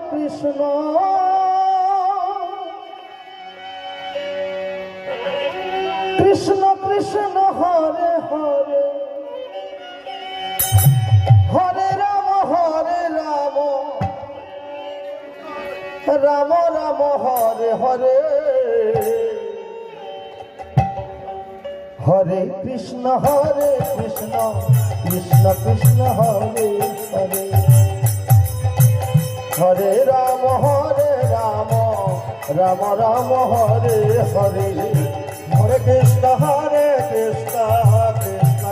Krishna Krishna Krishna Hare Hare Hare Ram Ram Ram Hare Hare Hare Krishna Krishna Krishna Hare Hare Hare Ram Ram Ram Hare Hare Hare Krishna Krishna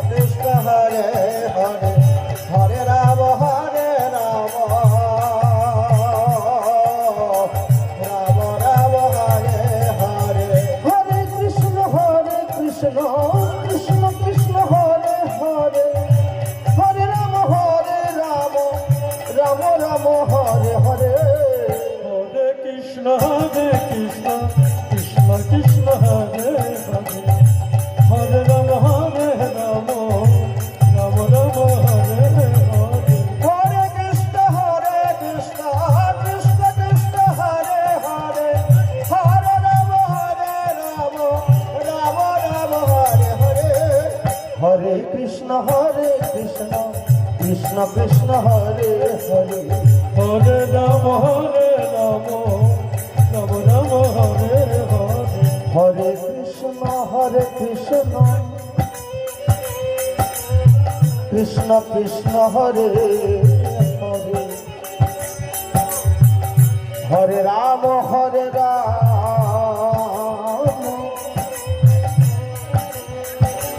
Krishna Hare Hare Hare Ram Ram Ram Hare Hare Hare Krishna Krishna Krishna Hare Hare Hare Ram Ram Ram Hare Hare Hare Krishna Krishna Krishna Hare Hare Hare Ram Ram Ram Hare Hare Hare Krishna Krishna Krishna Hare Hare Hare Ram Ram Ram Hare Hare Hare Krishna Krishna Krishna Hare Hare Hare Ram Ram Ram Hare Hare Hare Krishna Krishna Krishna Hare Hare Hare Ram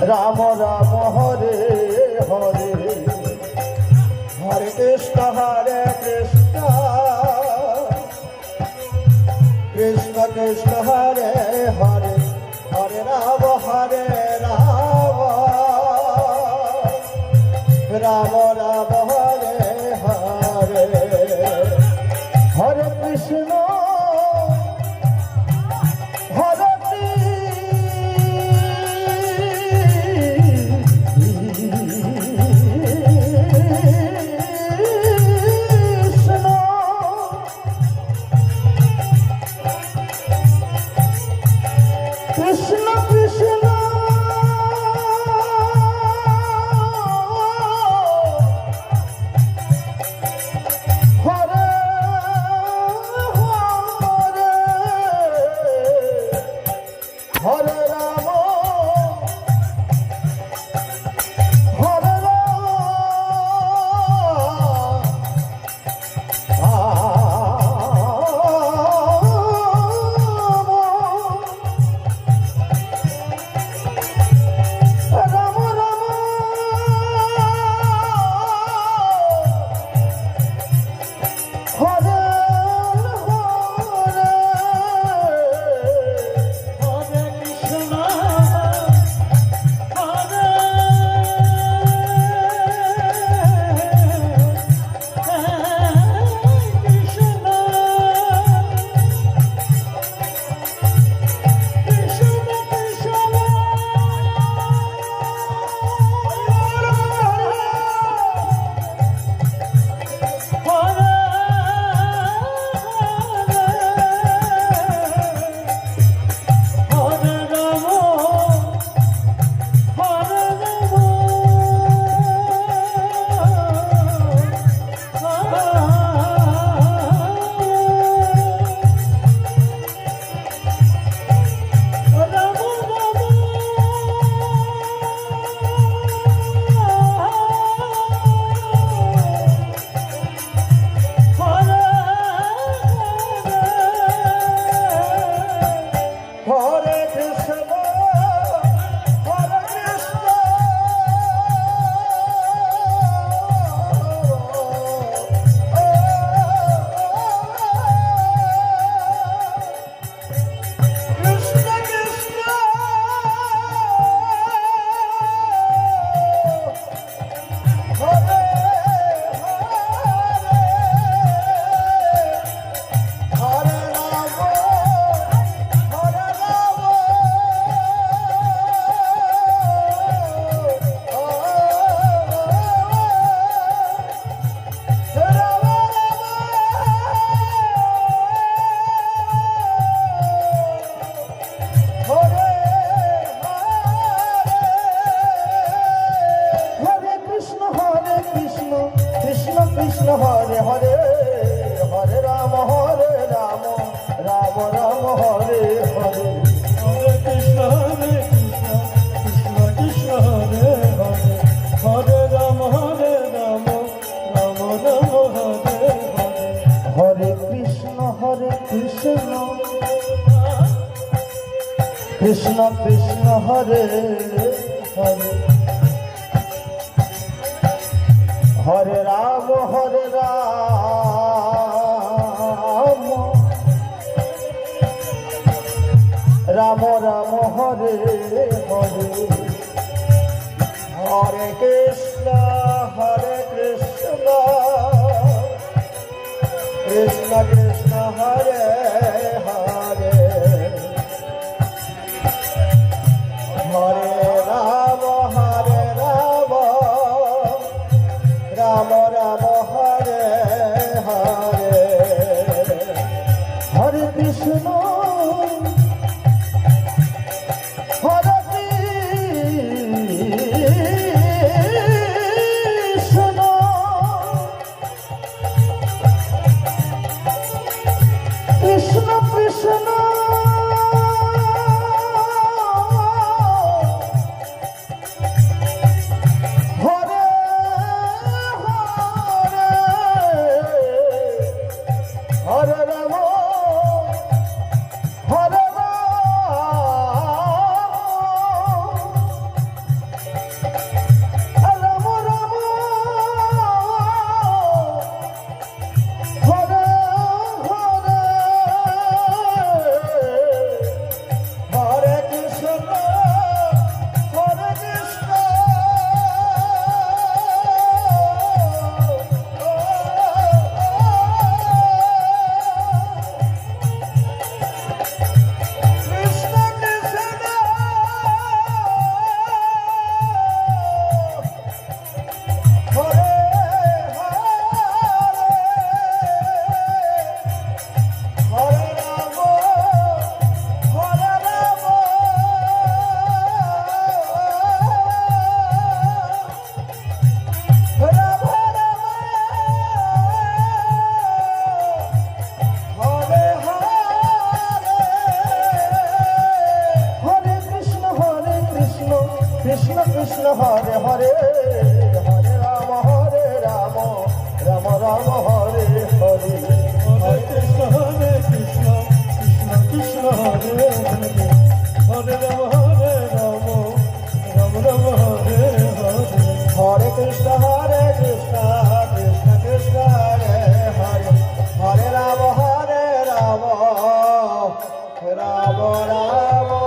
Ram Ram Hare Hare Hare Krishna Krishna Krishna Hare Hare Hare Ram Ram Ram Hare Hare Hare Krishna Hare Krishna Krishna Krishna Krishna Hare Hare Hare Ram Ram Ram Hare Hare Hare Krishna Krishna Krishna Hare Hare Hare Ram Ram Ram Hare Hare Hare Krishna Krishna Krishna Hare Hare Hare Ram Ram Ram Hare Hare Hare Krishna Krishna Krishna Hare Hare Hare Ram Ram Ram Hare Hare Hare Krishna Hare Krishna Krishna Krishna Hare Hare Ram Hare Ram Ram Hare Hare Hare Krishna Krishna Krishna Hare Hare Hare Ram Ram Ram Hare Hare Hare Krishna Krishna Krishna Hare Hare Hare Ram Ram Ram Hare Hare Hare Krishna Krishna Krishna Hare Hare Hare Ram Ram Ram